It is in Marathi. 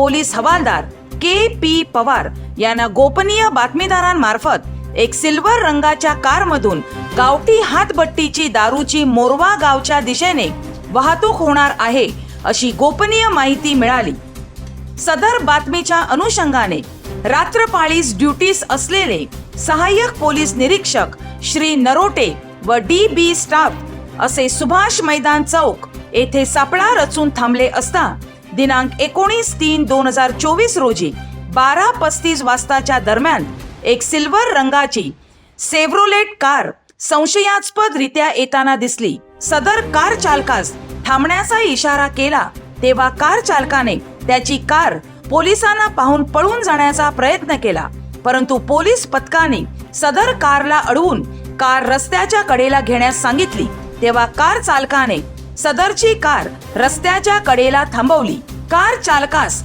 पोलीस हवालदार के.पी. पवार यांना गोपनीय बातमीदारांमार्फत एक सिल्वर रंगाच्या कारमधून गावठी हातभट्टीची दारूची मोरवा गावच्या दिशेने वाहतूक होणार आहे अशी गोपनीय माहिती मिळाली। सदर बातमीच्या अनुषंगाने रात्रपाळीस ड्युटीस असलेले सहाय्यक पोलीस निरीक्षक श्री नरोटे व डी.बी. स्टाफ असे सुभाष मैदान चौक येथे सापळा रचून थांबले असता दिनांक 19/3/2024 रोजी 12:35 वाजताच्या दरम्यान एक सिल्वर रंगाची सेव्हरोलेट कार संशयास्पदरित्या येताना दिसली। सदर कार चालकास थांबण्याचा इशारा केला तेव्हा कार चालकाने त्याची कार पोलिसांना पाहून पळून जाण्याचा प्रयत्न केला, परंतु पोलीस पथकाने सदर कारला अडवून कार रस्त्याच्या कडेला घेण्यास सांगितली तेव्हा कार चालकाने सदरची कार रस्त्याच्या कडेला थांबवली। कार चालकास